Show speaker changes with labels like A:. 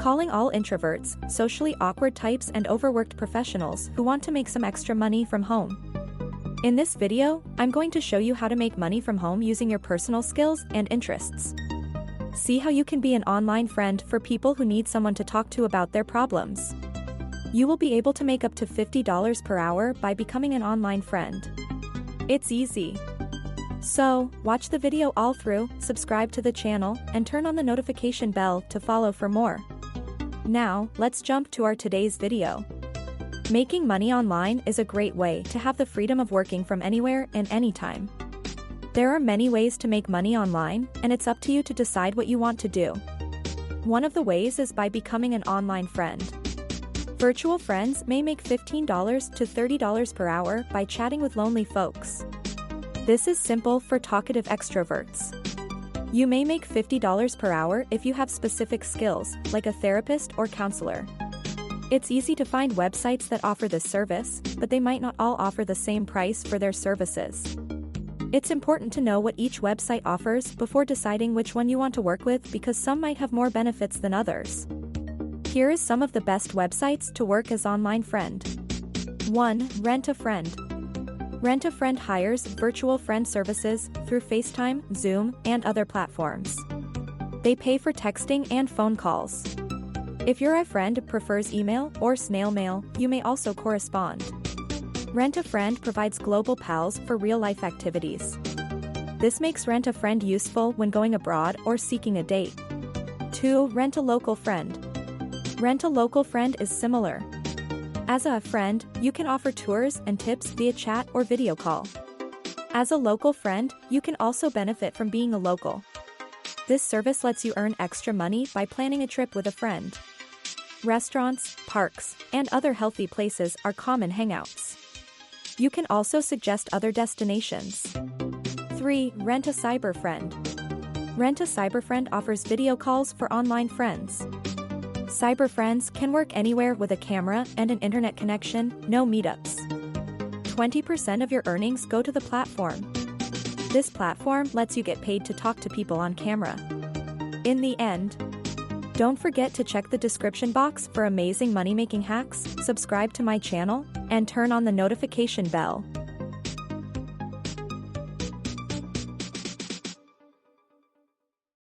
A: Calling all introverts, socially awkward types and overworked professionals who want to make some extra money from home. In this video, I'm going to show you how to make money from home using your personal skills and interests. See how you can be an online friend for people who need someone to talk to about their problems. You will be able to make up to $50 per hour by becoming an online friend. It's easy. So, watch the video all through, subscribe to the channel, and turn on the notification bell to follow for more. Now, let's jump to our today's video. Making money online is a great way to have the freedom of working from anywhere and anytime. There are many ways to make money online, and it's up to you to decide what you want to do. One of the ways is by becoming an online friend. Virtual friends may make $15 to $30 per hour by chatting with lonely folks. This is simple for talkative extroverts. You may make $50 per hour if you have specific skills, like a therapist or counselor. It's easy to find websites that offer this service, but they might not all offer the same price for their services. It's important to know what each website offers before deciding which one you want to work with because some might have more benefits than others. Here is some of the best websites to work as online friend. 1. Rent a Friend. Rent a Friend hires virtual friend services through FaceTime, Zoom, and other platforms. They pay for texting and phone calls. If your friend prefers email or snail mail, you may also correspond. Rent a Friend provides global pals for real-life activities. This makes Rent a Friend useful when going abroad or seeking a date. 2. Rent a Local Friend. Rent a Local Friend is similar. As a friend, you can offer tours and tips via chat or video call. As a local friend, you can also benefit from being a local. This service lets you earn extra money by planning a trip with a friend. Restaurants, parks, and other healthy places are common hangouts. You can also suggest other destinations. 3. Rent a Cyber Friend. Rent a Cyber Friend offers video calls for online friends. Cyber friends can work anywhere with a camera and an internet connection, no meetups. 20% of your earnings go to the platform. This platform lets you get paid to talk to people on camera. In the end, don't forget to check the description box for amazing money-making hacks, subscribe to my channel, and turn on the notification bell.